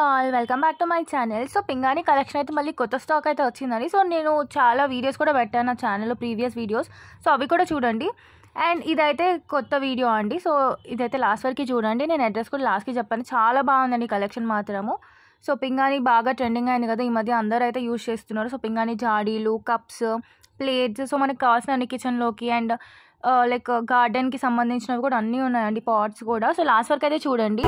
All welcome back to my channel. So పింగాణి collection అయితే మళ్ళీ కొత్త స్టాక్ అయితే వచ్చిందండి. సో నేను చాలా వీడియోస్ కూడా పెట్టాను నా ఛానల్లో, ప్రీవియస్ వీడియోస్. సో అవి కూడా చూడండి. అండ్ ఇదైతే కొత్త వీడియో అండి. సో ఇదైతే లాస్ట్ వరకు చూడండి. నేను అడ్రస్ కూడా లాస్ట్కి చెప్పాను. చాలా బాగుందండి కలెక్షన్ మాత్రము. సో పింగాణి బాగా ట్రెండింగ్ అయింది కదా ఈ మధ్య, అందరూ అయితే యూజ్ చేస్తున్నారు. సో పింగాణి జాడీలు, కప్స్, ప్లేట్స్, సో మనకు కావాల్సిన అన్ని కిచెన్లోకి అండ్ లైక్ గార్డెన్కి సంబంధించినవి కూడా అన్నీ ఉన్నాయండి, పాట్స్ కూడా. సో లాస్ట్ వరకు అయితే చూడండి.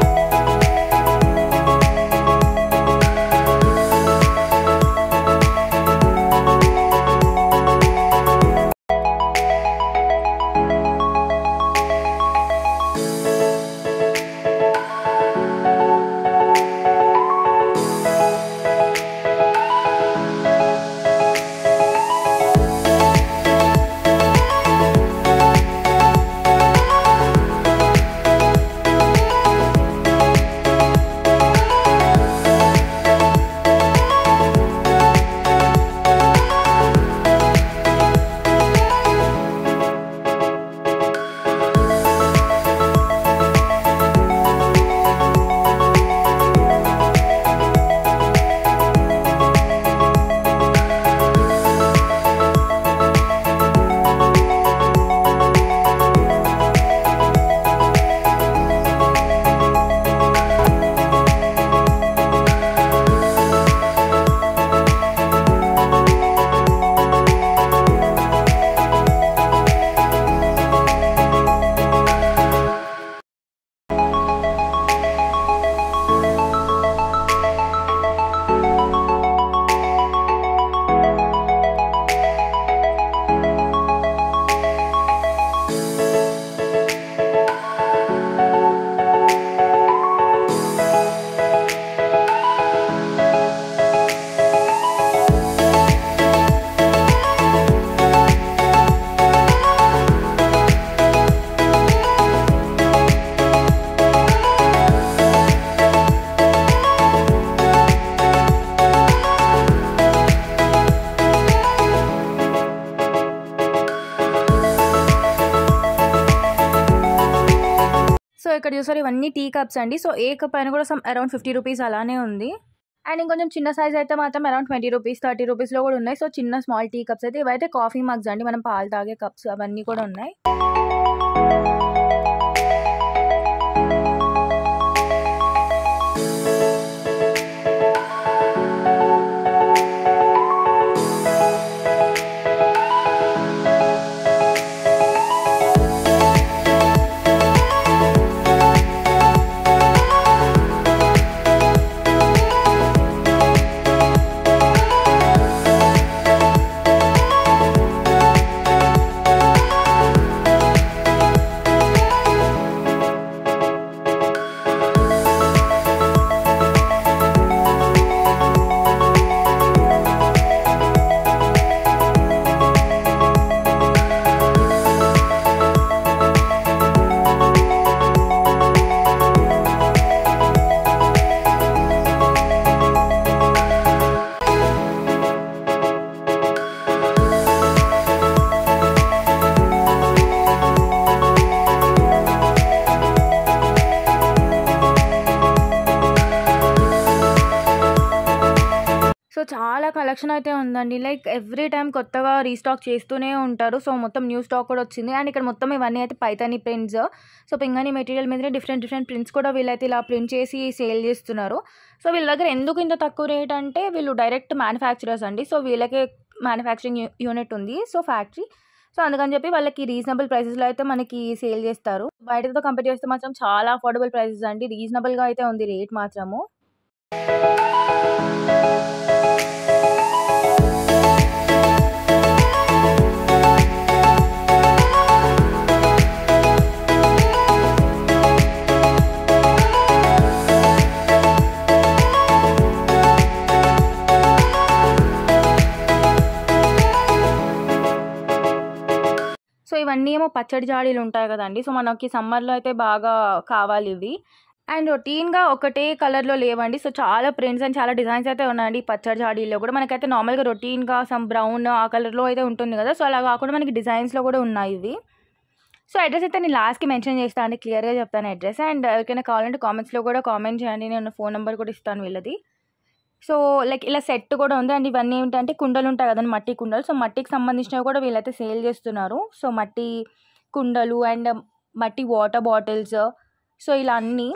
సో ఇక్కడ చూసారు ఇవన్నీ టీ కప్స్ అండి. సో ఏ కప్ అయినా కూడా అరౌండ్ 50 రూపీస్ అలానే ఉంది. అండ్ ఇంకొంచెం చిన్న సైజ్ అయితే మాత్రం అరౌండ్ 20 రూపీస్, 30 రూపీస్లో కూడా ఉన్నాయి. సో చిన్న స్మాల్ టీ కప్స్ అయితే ఇవైతే కాఫీ మగ్స్ అండి, మనం పాలు తాగే కప్స్ అవన్నీ కూడా ఉన్నాయి. సో చాలా కలెక్షన్ అయితే ఉందండి. లైక్ ఎవ్రీ టైం కొత్తగా రీస్టాక్ చేస్తూనే ఉంటారు. సో మొత్తం న్యూ స్టాక్ కూడా వచ్చింది. అండ్ ఇక్కడ మొత్తం ఇవన్నీ అయితే పైతాని ప్రింట్స్. సో పింగాణి మెటీరియల్ మీద డిఫరెంట్ ప్రింట్స్ కూడా వీళ్ళైతే ఇలా ప్రింట్ చేసి సేల్ చేస్తున్నారు. సో వీళ్ళ దగ్గర ఎందుకు ఇంత తక్కువ రేట్ అంటే వీళ్ళు డైరెక్ట్ మ్యానుఫ్యాక్చరర్స్ అండి. సో వీళ్ళకే మ్యానుఫ్యాక్చరింగ్ యూనిట్ ఉంది, సో ఫ్యాక్టరీ. సో అందుకని చెప్పి వాళ్ళకి రీజనబుల్ ప్రైసెస్లో అయితే మనకి సేల్ చేస్తారు. బయటతో కంపేర్ చేస్తే మాత్రం చాలా అఫోర్డబుల్ ప్రైసెస్ అండి, రీజనబుల్గా అయితే ఉంది రేట్ మాత్రము. సో ఇవన్నీ ఏమో పచ్చడి జాడీలు ఉంటాయి కదండి. సో మనకి సమ్మర్లో అయితే బాగా కావాలి ఇవి. అండ్ రొటీన్గా ఒకటే కలర్లో లేవండి. సో చాలా ప్రింట్స్ అండ్ చాలా డిజైన్స్ అయితే ఉన్నాయండి పచ్చడి జాడీలో కూడా. మనకైతే నార్మల్గా రొటీన్గా సమ్ బ్రౌన్ ఆ కలర్లో అయితే ఉంటుంది కదా. సో అలా కాకుండా మనకి డిజైన్స్లో కూడా ఉన్నాయి ఇవి. సో అడ్రస్ అయితే నేను లాస్ట్కి మెన్షన్ చేస్తాను అండి, క్లియర్గా చెప్తాను అడ్రస్. అండ్ ఎవరికైనా కావాలంటే కామెంట్స్లో కూడా కామెంట్ చేయండి, నేను ఫోన్ నెంబర్ కూడా ఇస్తాను వీళ్ళది. సో లైక్ ఇలా సెట్ కూడా ఉంది. అండ్ ఇవన్నీ ఏంటంటే కుండలు ఉంటాయి కదండి, మట్టి కుండలు. సో మట్టికి సంబంధించినవి కూడా వీళ్ళైతే సేల్ చేస్తున్నారు. సో మట్టి కుండలు అండ్ మట్టి వాటర్ బాటిల్స్, సో ఇలా అన్నీ.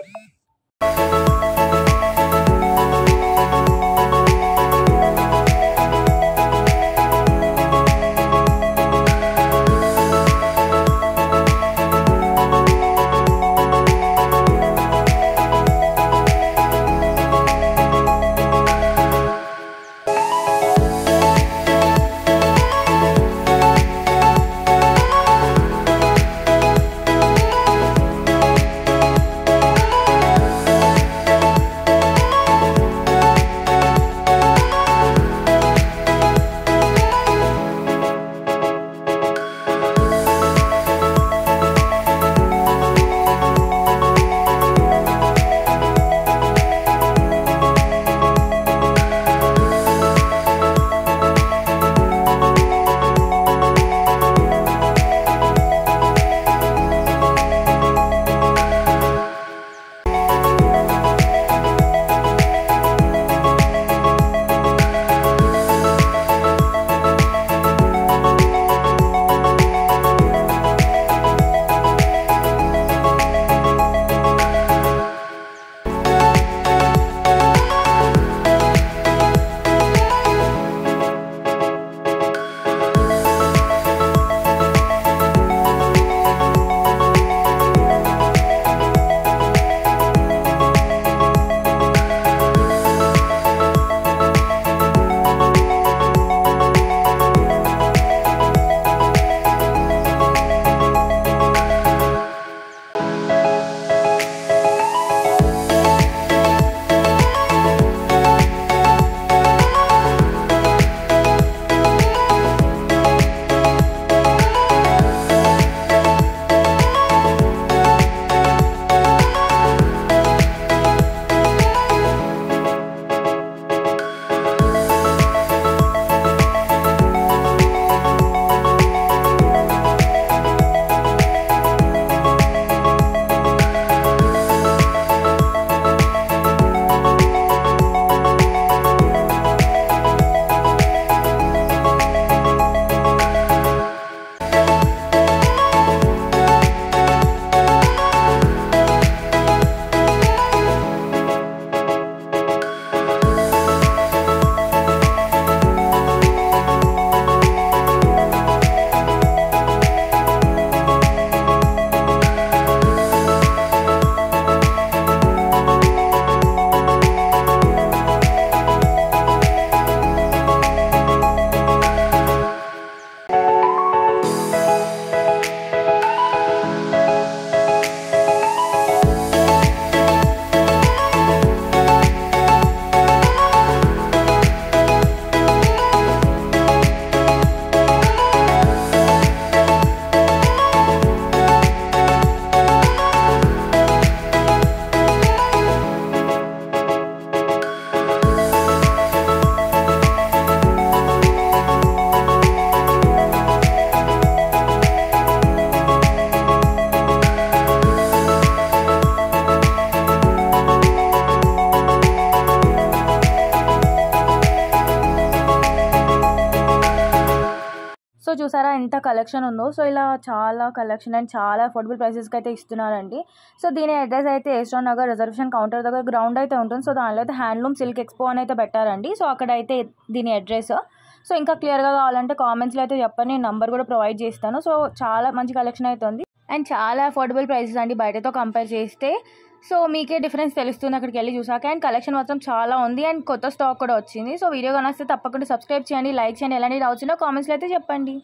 సో చూసారా ఎంత కలెక్షన్ ఉందో. సో ఇలా చాలా కలెక్షన్ అండ్ చాలా అఫోర్డబుల్ ప్రైసెస్కి అయితే ఇస్తున్నారండి. సో దీని అడ్రస్ అయితే ఏస్ట్రాన్ నగర్ రిజర్వేషన్ కౌంటర్ దగ్గర గ్రౌండ్ అయితే ఉంటుంది. సో దానిలో అయితే హ్యాండ్లూమ్ సిల్క్ ఎక్స్పో అని అయితే పెట్టారండి. సో అక్కడైతే దీని అడ్రస్. సో ఇంకా క్లియర్గా కావాలంటే కామెంట్స్లో అయితే చెప్పండి, నేను నెంబర్ కూడా ప్రొవైడ్ చేస్తాను. సో చాలా మంచి కలెక్షన్ అయితే ఉంది అండ్ చాలా అఫోర్డబుల్ ప్రైసెస్ అండి బయటతో కంపేర్ చేస్తే. సో మీకే డిఫరెన్స్ తెలుస్తుంది అక్కడికి వెళ్ళి చూసాక. అండ్ కలెక్షన్ మాత్రం చాలా ఉంది అండ్ కొత్త స్టాక్ కూడా వచ్చింది. సో వీడియో కనిస్తే తప్పకుండా సబ్స్క్రైబ్ చేయండి, లైక్ చేయండి. ఎలాంటి డౌట్స్ ఉన్నా కామెంట్స్లో అయితే చెప్పండి.